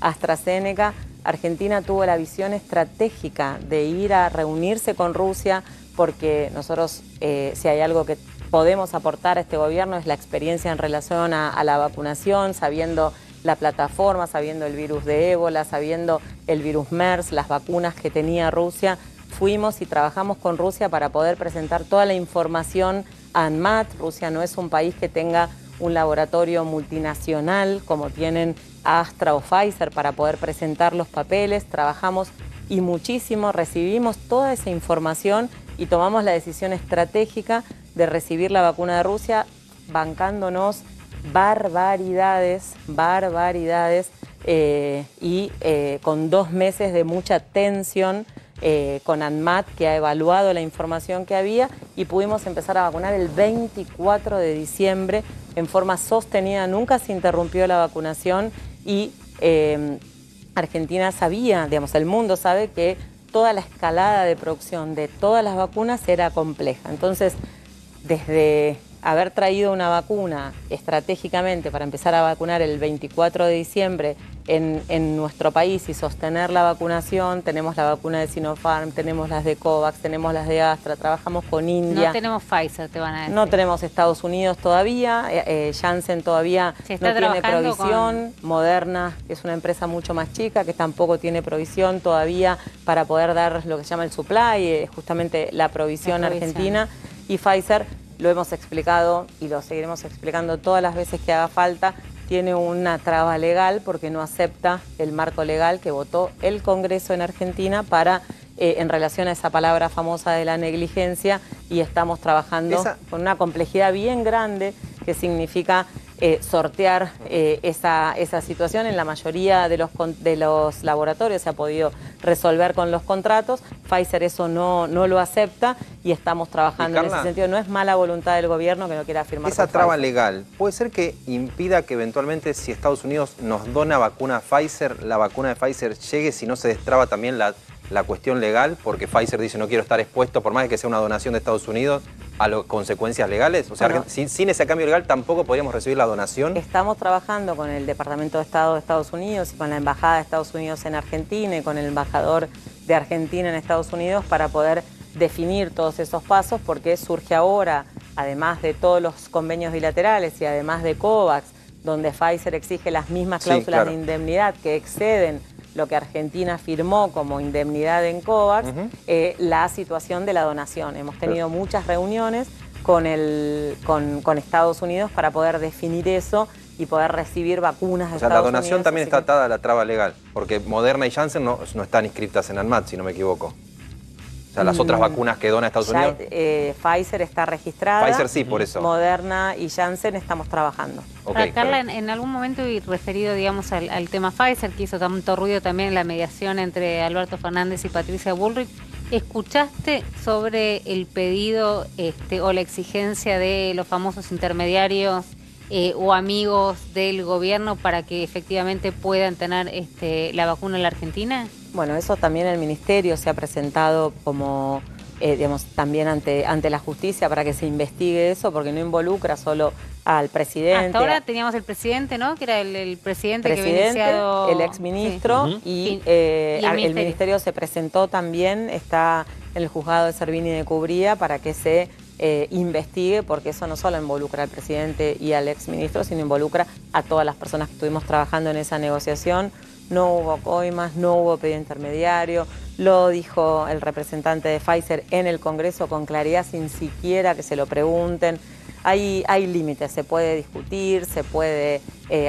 AstraZeneca. Argentina tuvo la visión estratégica de ir a reunirse con Rusia, porque nosotros, si hay algo que podemos aportar a este gobierno, es la experiencia en relación a la vacunación, sabiendo la plataforma, sabiendo el virus de ébola, sabiendo el virus MERS, las vacunas que tenía Rusia. Fuimos y trabajamos con Rusia para poder presentar toda la información a ANMAT. Rusia no es un país que tenga un laboratorio multinacional como tienen Astra o Pfizer para poder presentar los papeles. Trabajamos y muchísimo, recibimos toda esa información y tomamos la decisión estratégica de recibir la vacuna de Rusia, bancándonos barbaridades, y con 2 meses de mucha tensión con ANMAT, que ha evaluado la información que había, y pudimos empezar a vacunar el 24 de diciembre en forma sostenida. Nunca se interrumpió la vacunación y Argentina sabía, digamos, el mundo sabe que toda la escalada de producción de todas las vacunas era compleja. Entonces, desde haber traído una vacuna estratégicamente para empezar a vacunar el 24 de diciembre en nuestro país y sostener la vacunación, tenemos la vacuna de Sinopharm, tenemos las de COVAX, tenemos las de Astra, trabajamos con India. No tenemos Pfizer, te van a decir. No tenemos Estados Unidos todavía, Janssen todavía no tiene provisión, Moderna es una empresa mucho más chica que tampoco tiene provisión todavía para poder dar lo que se llama el supply, justamente la provisión argentina, y Pfizer, lo hemos explicado y lo seguiremos explicando todas las veces que haga falta, tiene una traba legal porque no acepta el marco legal que votó el Congreso en Argentina para en relación a esa palabra famosa de la negligencia, y estamos trabajando con una complejidad bien grande que significa sortear esa situación. En la mayoría de los laboratorios se ha podido resolver con los contratos. Pfizer eso no lo acepta y estamos trabajando en ese sentido. No es mala voluntad del gobierno que no quiera firmar. Esa traba legal, ¿puede ser que impida que eventualmente, si Estados Unidos nos dona vacuna Pfizer, la vacuna de Pfizer llegue si no se destraba también la cuestión legal? Porque Pfizer dice no quiero estar expuesto, por más que sea una donación de Estados Unidos, a las consecuencias legales. O sea, bueno, sin ese cambio legal tampoco podríamos recibir la donación. Estamos trabajando con el Departamento de Estado de Estados Unidos y con la Embajada de Estados Unidos en Argentina y con el embajador de Argentina en Estados Unidos para poder definir todos esos pasos, porque surge ahora, además de todos los convenios bilaterales y además de COVAX, donde Pfizer exige las mismas cláusulas de indemnidad que exceden lo que Argentina firmó como indemnidad en COVAX, la situación de la donación. Hemos tenido muchas reuniones con Estados Unidos para poder definir eso y poder recibir vacunas de Estados Unidos. O sea, la donación también está atada a la traba legal, porque Moderna y Janssen no están inscritas en ANMAT, si no me equivoco. O sea, las otras vacunas que dona Estados Unidos. Pfizer está registrada. Pfizer sí, por eso. Moderna y Janssen estamos trabajando. Okay, Carla, en algún momento, y referido, digamos, al tema Pfizer, que hizo tanto ruido también en la mediación entre Alberto Fernández y Patricia Bullrich, ¿escuchaste sobre el pedido o la exigencia de los famosos intermediarios o amigos del gobierno para que efectivamente puedan tener la vacuna en la Argentina? Bueno, eso también el Ministerio se ha presentado como, digamos, también ante la justicia para que se investigue eso, porque no involucra solo al presidente. Hasta ahora teníamos el presidente, ¿no? Que era el presidente que había iniciado... el exministro, y el Ministerio se presentó también, está en el juzgado de Servini de Cubría para que se investigue, porque eso no solo involucra al presidente y al exministro, sino involucra a todas las personas que estuvimos trabajando en esa negociación. No hubo coimas, no hubo pedido intermediario, lo dijo el representante de Pfizer en el Congreso con claridad, sin siquiera que se lo pregunten. Hay límites, se puede discutir, se puede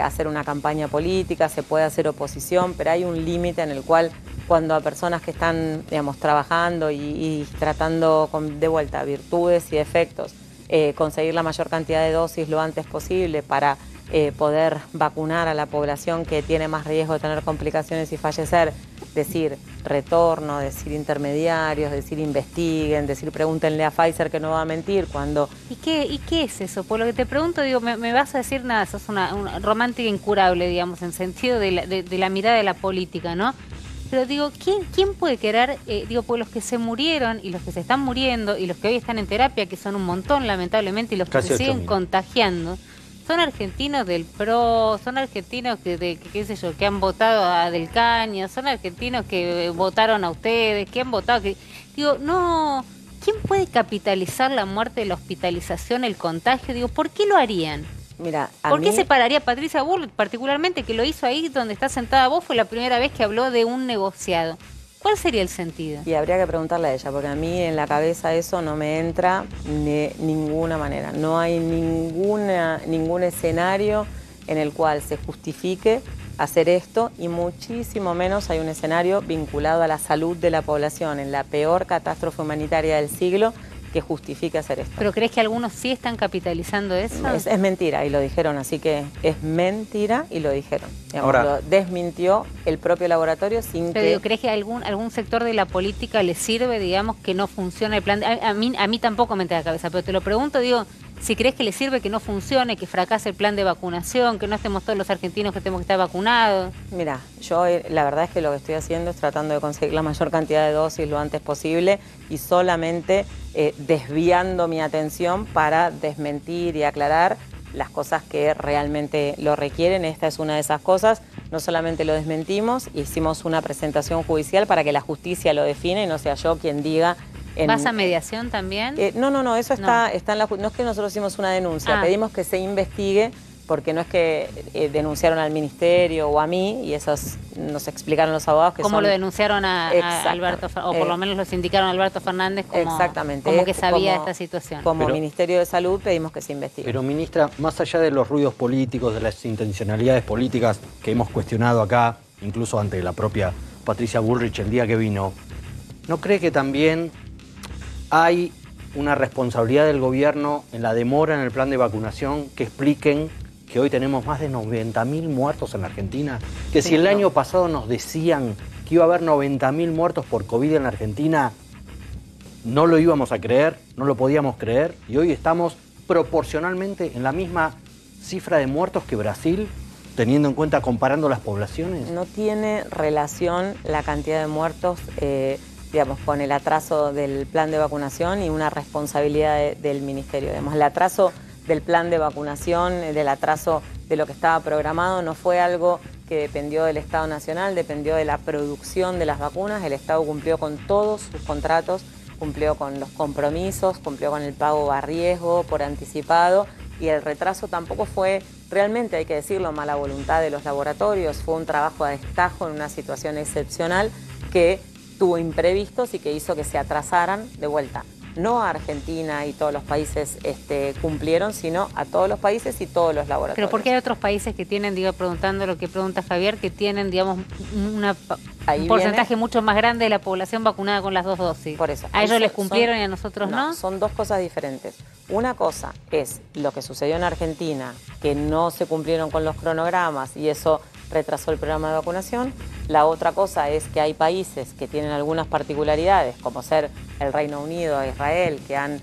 hacer una campaña política, se puede hacer oposición, pero hay un límite en el cual cuando a personas que están, digamos, trabajando y tratando de vuelta virtudes y defectos, conseguir la mayor cantidad de dosis lo antes posible para poder vacunar a la población que tiene más riesgo de tener complicaciones y fallecer, decir retorno, decir intermediarios, decir investiguen, decir pregúntenle a Pfizer que no va a mentir cuando... ¿Y qué es eso? Por lo que te pregunto, digo, me vas a decir nada, sos una romántica incurable, digamos, en sentido de la mirada de la política, ¿no? Pero digo, ¿quién puede querer, pues los que se murieron y los que se están muriendo y los que hoy están en terapia, que son un montón lamentablemente, y los que se siguen contagiando, son argentinos del PRO, son argentinos qué sé yo, que han votado a Del Caño, son argentinos que votaron a ustedes, que han votado... Digo, no, ¿quién puede capitalizar la muerte, la hospitalización, el contagio? Digo, ¿por qué lo harían? Mira, ¿Por qué se pararía Patricia Bullrich, particularmente, que lo hizo ahí donde está sentada vos? Fue la primera vez que habló de un negociado. ¿Cuál sería el sentido? Y habría que preguntarle a ella, porque a mí en la cabeza eso no me entra de ninguna manera. No hay ningún escenario en el cual se justifique hacer esto, y muchísimo menos hay un escenario vinculado a la salud de la población en la peor catástrofe humanitaria del siglo que justifique hacer esto. ¿Pero crees que algunos sí están capitalizando eso? Es mentira, y lo dijeron, así que es mentira y lo dijeron. Digamos, Ahora, lo desmintió el propio laboratorio sin Pero que... digo, ¿crees que algún sector de la política le sirve, digamos, que no funcione el plan? A mí tampoco me entra en la cabeza, pero te lo pregunto, digo, si crees que le sirve que no funcione, que fracase el plan de vacunación, que no estemos todos los argentinos que tenemos que estar vacunados. Mira, yo la verdad es que lo que estoy haciendo es tratando de conseguir la mayor cantidad de dosis lo antes posible y solamente desviando mi atención para desmentir y aclarar las cosas que realmente lo requieren. Esta es una de esas cosas. No solamente lo desmentimos, hicimos una presentación judicial para que la justicia lo define y no sea yo quien diga... ¿Vas a mediación también? No, eso está en la... No es que nosotros hicimos una denuncia, pedimos que se investigue, porque no es que denunciaron al ministerio o a mí, y esos nos explicaron los abogados que ¿Cómo son... lo denunciaron a Alberto, o por lo menos los indicaron a Alberto Fernández como, exactamente, como que sabía esta situación? Como Ministerio de Salud pedimos que se investigue. Pero, ministra, más allá de los ruidos políticos, de las intencionalidades políticas que hemos cuestionado acá, incluso ante la propia Patricia Bullrich el día que vino, ¿no cree que también hay una responsabilidad del gobierno en la demora en el plan de vacunación que expliquen que hoy tenemos más de 90.000 muertos en la Argentina? Que si el año pasado nos decían que iba a haber 90.000 muertos por COVID en la Argentina, no lo íbamos a creer, no lo podíamos creer, y hoy estamos proporcionalmente en la misma cifra de muertos que Brasil, teniendo en cuenta, comparando las poblaciones. No tiene relación la cantidad de muertos digamos, con el atraso del plan de vacunación y una responsabilidad del ministerio. Digamos, el atraso del plan de vacunación, del atraso de lo que estaba programado, no fue algo que dependió del Estado Nacional, dependió de la producción de las vacunas. El Estado cumplió con todos sus contratos, cumplió con los compromisos, cumplió con el pago a riesgo por anticipado, y el retraso tampoco fue, realmente hay que decirlo, mala voluntad de los laboratorios, fue un trabajo a destajo en una situación excepcional que tuvo imprevistos y que hizo que se atrasaran de vuelta. No a Argentina y todos los países cumplieron, sino a todos los países y todos los laboratorios. Pero ¿por qué hay otros países que tienen, digo, preguntando lo que pregunta Javier, que tienen, digamos, un porcentaje mucho más grande de la población vacunada con las 2 dosis? Por eso. ¿A ellos les cumplieron y a nosotros no? Son dos cosas diferentes. Una cosa es lo que sucedió en Argentina, que no se cumplieron con los cronogramas y eso retrasó el programa de vacunación. La otra cosa es que hay países que tienen algunas particularidades, como ser el Reino Unido e Israel, que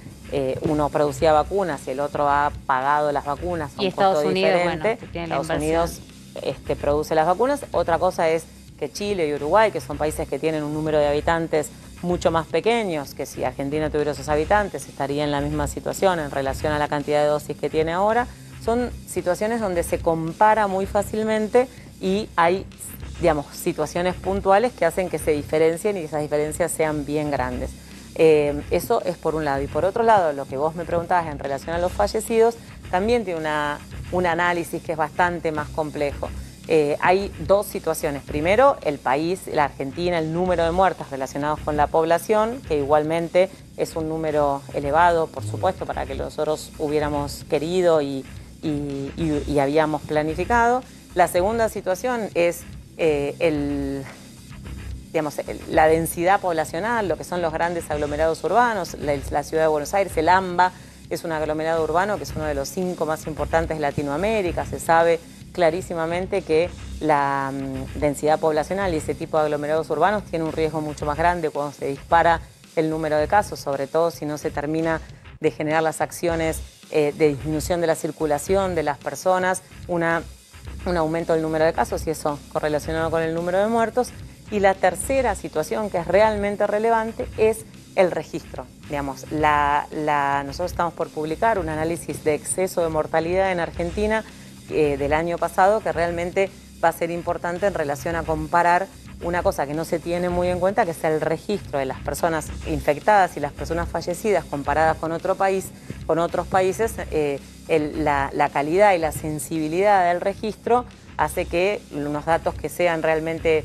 uno producía vacunas y el otro ha pagado las vacunas a un costo diferente. Estados Unidos produce las vacunas. Otra cosa es que Chile y Uruguay, que son países que tienen un número de habitantes mucho más pequeños, que si Argentina tuviera esos habitantes estaría en la misma situación en relación a la cantidad de dosis que tiene ahora. Son situaciones donde se compara muy fácilmente y hay, digamos, situaciones puntuales que hacen que se diferencien y que esas diferencias sean bien grandes. Eso es por un lado. Y por otro lado, lo que vos me preguntabas en relación a los fallecidos, también tiene un análisis que es bastante más complejo. Hay dos situaciones. Primero, el país, la Argentina, el número de muertos relacionados con la población, que igualmente es un número elevado, por supuesto, para que nosotros hubiéramos querido y habíamos planificado. La segunda situación es la densidad poblacional, lo que son los grandes aglomerados urbanos. La ciudad de Buenos Aires, el AMBA, es un aglomerado urbano que es uno de los 5 más importantes de Latinoamérica. Se sabe clarísimamente que la densidad poblacional y ese tipo de aglomerados urbanos tiene un riesgo mucho más grande cuando se dispara el número de casos, sobre todo si no se termina de generar las acciones de disminución de la circulación de las personas, un aumento del número de casos, y eso correlacionado con el número de muertos. Y la tercera situación que es realmente relevante es el registro. Digamos, nosotros estamos por publicar un análisis de exceso de mortalidad en Argentina del año pasado, que realmente va a ser importante en relación a comparar una cosa que no se tiene muy en cuenta, que es el registro de las personas infectadas y las personas fallecidas comparadas con otros países. La calidad y la sensibilidad del registro hace que unos datos que sean realmente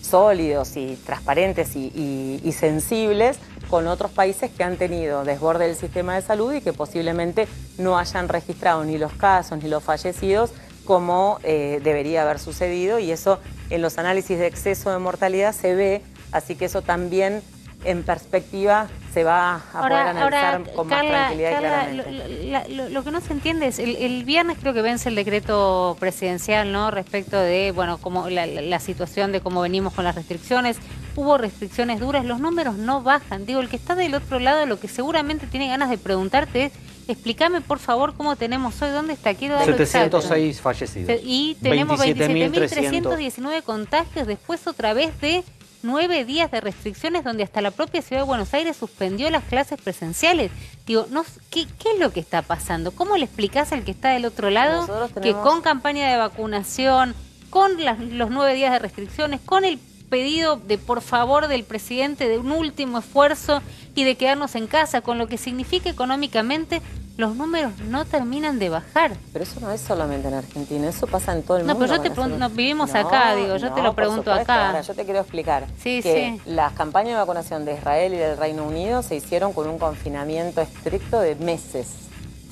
sólidos y transparentes y sensibles con otros países que han tenido desborde del sistema de salud y que posiblemente no hayan registrado ni los casos ni los fallecidos como debería haber sucedido, y eso en los análisis de exceso de mortalidad se ve, así que eso también en perspectiva se va a poder analizar con más tranquilidad y claramente. Lo que no se entiende es, el viernes creo que vence el decreto presidencial, ¿no? Respecto de, bueno, como la situación de cómo venimos con las restricciones. Hubo restricciones duras, los números no bajan. Digo, el que está del otro lado lo que seguramente tiene ganas de preguntarte es, explícame por favor cómo tenemos hoy, dónde está, quiero darlo 706 exacto. Fallecidos. Y tenemos 27.300 27.319 contagios después otra vez de 9 días de restricciones donde hasta la propia Ciudad de Buenos Aires suspendió las clases presenciales. Digo, ¿qué es lo que está pasando? ¿Cómo le explicás al que está del otro lado que con campaña de vacunación, con los 9 días de restricciones, con el pedido de por favor del presidente de un último esfuerzo y de quedarnos en casa, con lo que significa económicamente, los números no terminan de bajar? Pero eso no es solamente en Argentina, eso pasa en todo el mundo. No, pero yo te pregunto, vivimos acá, digo, yo te lo pregunto acá. Ahora, yo te quiero explicar que las campañas de vacunación de Israel y del Reino Unido se hicieron con un confinamiento estricto de meses,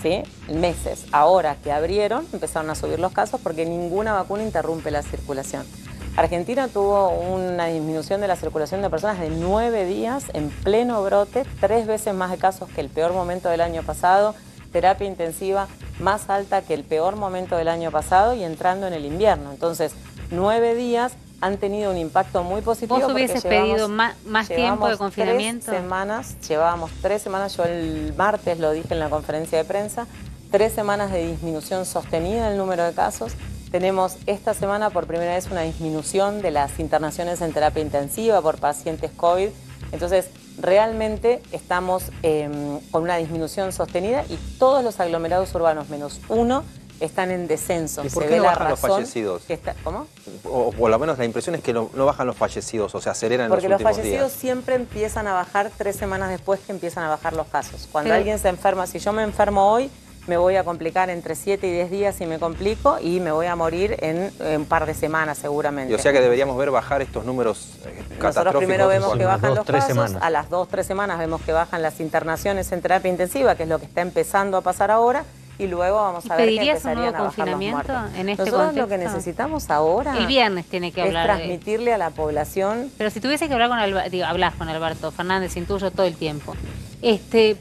¿sí? Meses. Ahora que abrieron, empezaron a subir los casos porque ninguna vacuna interrumpe la circulación. Argentina tuvo una disminución de la circulación de personas de 9 días en pleno brote, 3 veces más de casos que el peor momento del año pasado, terapia intensiva más alta que el peor momento del año pasado y entrando en el invierno. Entonces, 9 días han tenido un impacto muy positivo. ¿Vos hubieses pedido más tiempo de confinamiento? Llevábamos 3 semanas, yo el martes lo dije en la conferencia de prensa, 3 semanas de disminución sostenida del número de casos. Tenemos esta semana por primera vez una disminución de las internaciones en terapia intensiva por pacientes COVID. Entonces, realmente estamos con una disminución sostenida y todos los aglomerados urbanos, menos uno, están en descenso. ¿Y por qué no bajan los fallecidos? ¿Cómo? O por lo menos la impresión es que no bajan los fallecidos, o se aceleran en los últimos días. Porque los fallecidos siempre empiezan a bajar 3 semanas después que empiezan a bajar los casos. Cuando alguien se enferma, si yo me enfermo hoy, me voy a complicar entre 7 y 10 días si me complico y me voy a morir en un par de semanas seguramente. Y o sea que deberíamos ver bajar estos números catastróficos. Nosotros primero vemos que bajan los casos, a las 2-3 semanas vemos que bajan las internaciones en terapia intensiva, que es lo que está empezando a pasar ahora, y luego vamos a ver que empezarían a bajar los muertos. En este Nosotros contexto, lo que necesitamos ahora el viernes tiene que hablar es transmitirle a la población. Pero si tuviese que hablar con hablás con Alberto Fernández, intuyo todo el tiempo.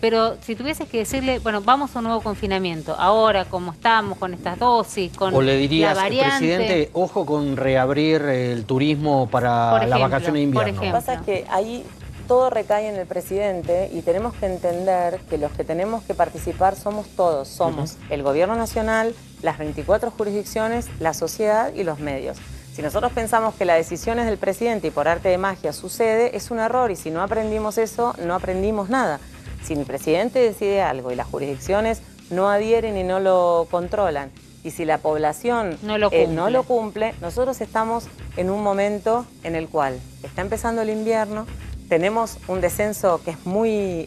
Pero si tuvieses que decirle, bueno, vamos a un nuevo confinamiento, ahora como estamos con estas dosis, con o le dirías, la variante, presidente, ojo con reabrir el turismo para las vacaciones de invierno. Lo que pasa es que ahí todo recae en el presidente y tenemos que entender que los que tenemos que participar somos todos, somos el gobierno nacional, las 24 jurisdicciones, la sociedad y los medios. Si nosotros pensamos que la decisión es del presidente y por arte de magia sucede, es un error, y si no aprendimos eso, no aprendimos nada. Si el presidente decide algo y las jurisdicciones no adhieren y no lo controlan, y si la población no lo cumple, nosotros estamos en un momento en el cual está empezando el invierno, tenemos un descenso que es muy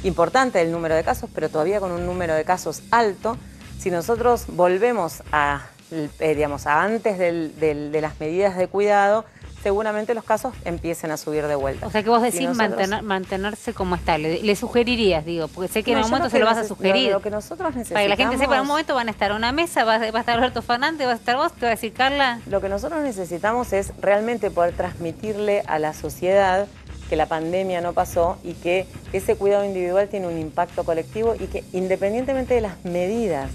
importante del número de casos, pero todavía con un número de casos alto. Si nosotros volvemos a antes de las medidas de cuidado, seguramente los casos empiecen a subir de vuelta. O sea que vos decís mantenerse como está. Le sugerirías, digo, porque sé que en un momento se lo vas a sugerir. Lo que nosotros necesitamos... Para que la gente sepa, en un momento van a estar a una mesa, va a estar Alberto Fernández, va a estar vos, te va a decir Carla. Lo que nosotros necesitamos es realmente poder transmitirle a la sociedad que la pandemia no pasó y que ese cuidado individual tiene un impacto colectivo y que independientemente de las medidas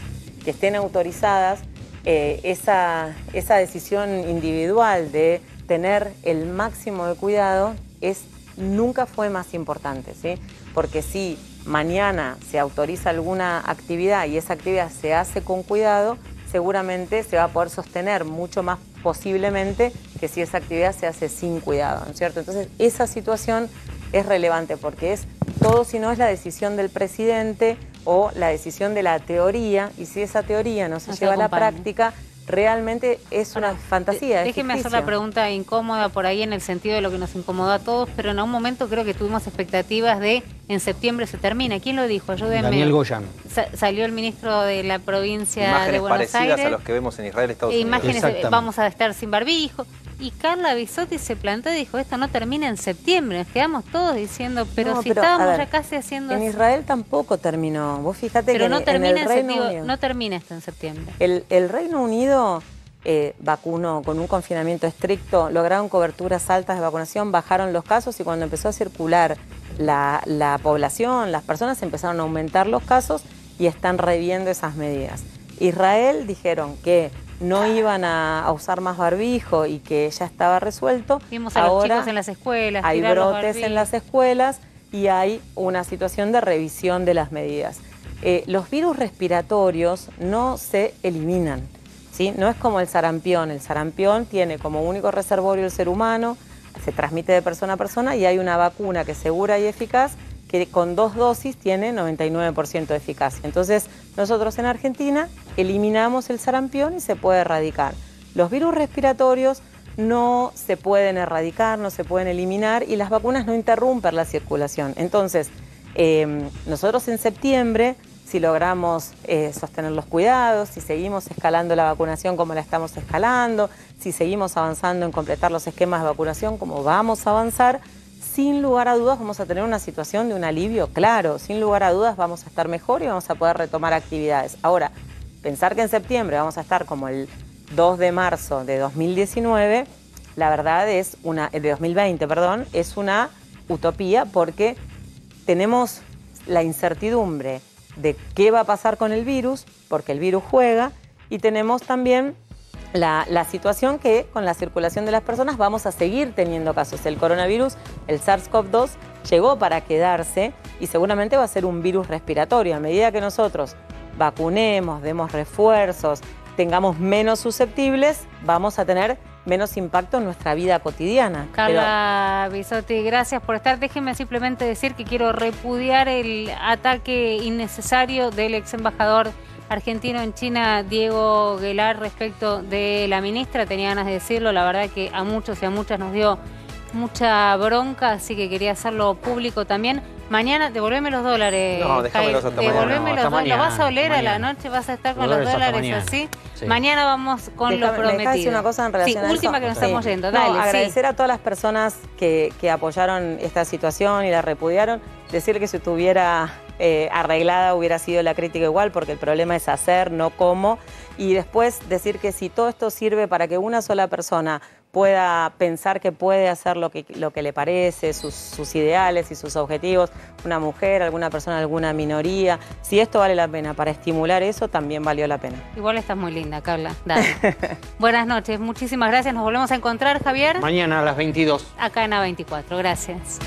que estén autorizadas, esa decisión individual de tener el máximo de cuidado nunca fue más importante, ¿sí? Porque si mañana se autoriza alguna actividad y esa actividad se hace con cuidado, seguramente se va a poder sostener mucho más posiblemente que si esa actividad se hace sin cuidado, ¿no es cierto? Entonces, esa situación es relevante porque es todo si no es la decisión del presidente o la decisión de la teoría, y si esa teoría no se lleva a la práctica, realmente es una fantasía. Déjeme hacer la pregunta incómoda por ahí en el sentido de lo que nos incomodó a todos, pero en un momento creo que tuvimos expectativas de en septiembre se termina. ¿Quién lo dijo? Ayúdenme. Daniel Goyan. Salió el ministro de la provincia imágenes de Buenos Aires. Imágenes parecidas a los que vemos en Israel, Estados Unidos. Imágenes, vamos a estar sin barbijo. Y Carla Bisotti se plantó y dijo, esto no termina en septiembre. Nos quedamos todos diciendo, pero No, si pero, estábamos a ver, ya casi haciendo En eso. Israel tampoco terminó. Vos fíjate Pero que no en termina el Reino digo, Unido. no termina esto en septiembre. El Reino Unido vacunó con un confinamiento estricto, lograron coberturas altas de vacunación, bajaron los casos y cuando empezó a circular la población, las personas empezaron a aumentar los casos y están reviendo esas medidas. Israel dijeron que no iban a usar más barbijo y que ya estaba resuelto. Vimos a los chicos en las escuelas. Hay tirar los brotes en barbijos. las escuelas y hay una situación de revisión de las medidas. Los virus respiratorios no se eliminan, ¿sí? No es como el sarampión. El sarampión tiene como único reservorio el ser humano, se transmite de persona a persona y hay una vacuna que es segura y eficaz que con 2 dosis tiene 99% de eficacia. Entonces, nosotros en Argentina eliminamos el sarampión y se puede erradicar. Los virus respiratorios no se pueden erradicar, no se pueden eliminar y las vacunas no interrumpen la circulación. Entonces, nosotros en septiembre, si logramos sostener los cuidados, si seguimos escalando la vacunación como la estamos escalando, si seguimos avanzando en completar los esquemas de vacunación como vamos a avanzar, sin lugar a dudas vamos a tener una situación de un alivio claro, sin lugar a dudas vamos a estar mejor y vamos a poder retomar actividades. Ahora, pensar que en septiembre vamos a estar como el 2 de marzo de 2019, la verdad es de 2020, perdón, es una utopía porque tenemos la incertidumbre de qué va a pasar con el virus, porque el virus juega, y tenemos también la situación que con la circulación de las personas vamos a seguir teniendo casos. El coronavirus, el SARS-CoV-2, llegó para quedarse y seguramente va a ser un virus respiratorio. A medida que nosotros vacunemos, demos refuerzos, tengamos menos susceptibles, vamos a tener menos impacto en nuestra vida cotidiana. Carla Bisotti, gracias por estar. Déjeme simplemente decir que quiero repudiar el ataque innecesario del ex embajador argentino en China, Diego Guelar, respecto de la ministra. Tenía ganas de decirlo, la verdad que a muchos y a muchas nos dio mucha bronca, así que quería hacerlo público también. Mañana, devolveme los dólares. No, déjamelos hasta mañana. Devolveme No, los hasta dólares. Lo vas a mañana, oler a la mañana. noche, vas a estar con Los los dólares hasta dólares mañana. así. Sí. Mañana vamos con lo ¿Me dejás prometido. decir una cosa en relación a eso? última que nos estamos Sí. yendo. No, Dale, sí. agradecer a todas las personas que apoyaron esta situación y la repudiaron. Decir que si estuviera arreglada hubiera sido la crítica igual, porque el problema es hacer, no cómo. Y después decir que si todo esto sirve para que una sola persona pueda pensar que puede hacer lo que le parece, sus ideales y sus objetivos, una mujer, alguna persona, alguna minoría, si esto vale la pena para estimular eso, también valió la pena. Igual estás muy linda, Carla. Dale. Buenas noches, muchísimas gracias. Nos volvemos a encontrar, Javier, Mañana a las 22. acá en A24. Gracias.